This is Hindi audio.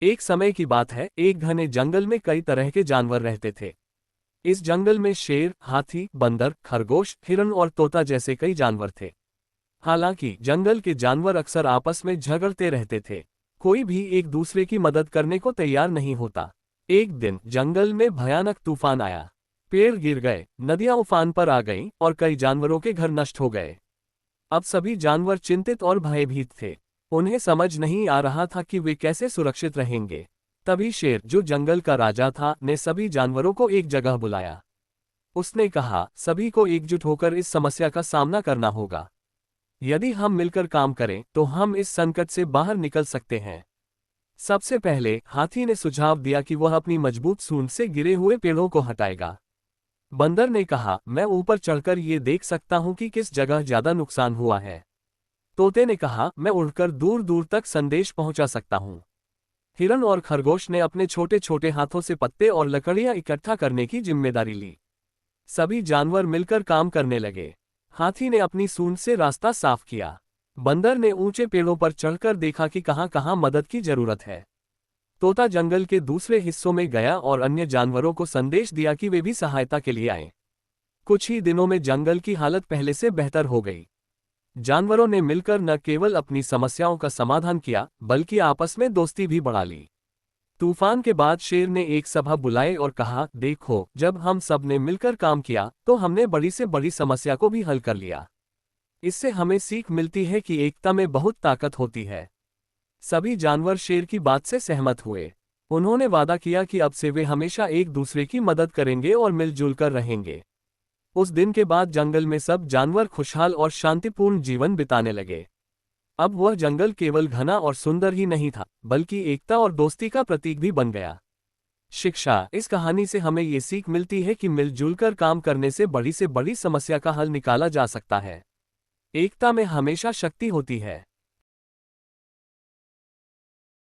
एक समय की बात है, एक घने जंगल में कई तरह के जानवर रहते थे। इस जंगल में शेर, हाथी, बंदर, खरगोश, हिरण और तोता जैसे कई जानवर थे। हालांकि जंगल के जानवर अक्सर आपस में झगड़ते रहते थे। कोई भी एक दूसरे की मदद करने को तैयार नहीं होता। एक दिन जंगल में भयानक तूफान आया। पेड़ गिर गए, नदियां उफान पर आ गईं और कई जानवरों के घर नष्ट हो गए। अब सभी जानवर चिंतित और भयभीत थे। उन्हें समझ नहीं आ रहा था कि वे कैसे सुरक्षित रहेंगे। तभी शेर, जो जंगल का राजा था, ने सभी जानवरों को एक जगह बुलाया। उसने कहा, सभी को एकजुट होकर इस समस्या का सामना करना होगा। यदि हम मिलकर काम करें तो हम इस संकट से बाहर निकल सकते हैं। सबसे पहले हाथी ने सुझाव दिया कि वह अपनी मजबूत सूंड से गिरे हुए पेड़ों को हटाएगा। बंदर ने कहा, मैं ऊपर चढ़कर ये देख सकता हूं कि किस जगह ज्यादा नुकसान हुआ है। तोते ने कहा, मैं उड़कर दूर दूर तक संदेश पहुंचा सकता हूं। हिरन और खरगोश ने अपने छोटे छोटे हाथों से पत्ते और लकड़ियां इकट्ठा करने की जिम्मेदारी ली। सभी जानवर मिलकर काम करने लगे। हाथी ने अपनी सूंड से रास्ता साफ किया। बंदर ने ऊंचे पेड़ों पर चढ़कर देखा कि कहां कहां मदद की जरूरत है। तोता जंगल के दूसरे हिस्सों में गया और अन्य जानवरों को संदेश दिया कि वे भी सहायता के लिए आएं। कुछ ही दिनों में जंगल की हालत पहले से बेहतर हो गई। जानवरों ने मिलकर न केवल अपनी समस्याओं का समाधान किया, बल्कि आपस में दोस्ती भी बढ़ा ली। तूफान के बाद शेर ने एक सभा बुलाई और कहा, देखो, जब हम सब ने मिलकर काम किया तो हमने बड़ी से बड़ी समस्या को भी हल कर लिया। इससे हमें सीख मिलती है कि एकता में बहुत ताकत होती है। सभी जानवर शेर की बात से सहमत हुए। उन्होंने वादा किया कि अब से वे हमेशा एक दूसरे की मदद करेंगे और मिलजुल कर रहेंगे। उस दिन के बाद जंगल में सब जानवर खुशहाल और शांतिपूर्ण जीवन बिताने लगे। अब वह जंगल केवल घना और सुंदर ही नहीं था, बल्कि एकता और दोस्ती का प्रतीक भी बन गया। शिक्षा: इस कहानी से हमें ये सीख मिलती है कि मिलजुल कर काम करने से बड़ी समस्या का हल निकाला जा सकता है। एकता में हमेशा शक्ति होती है।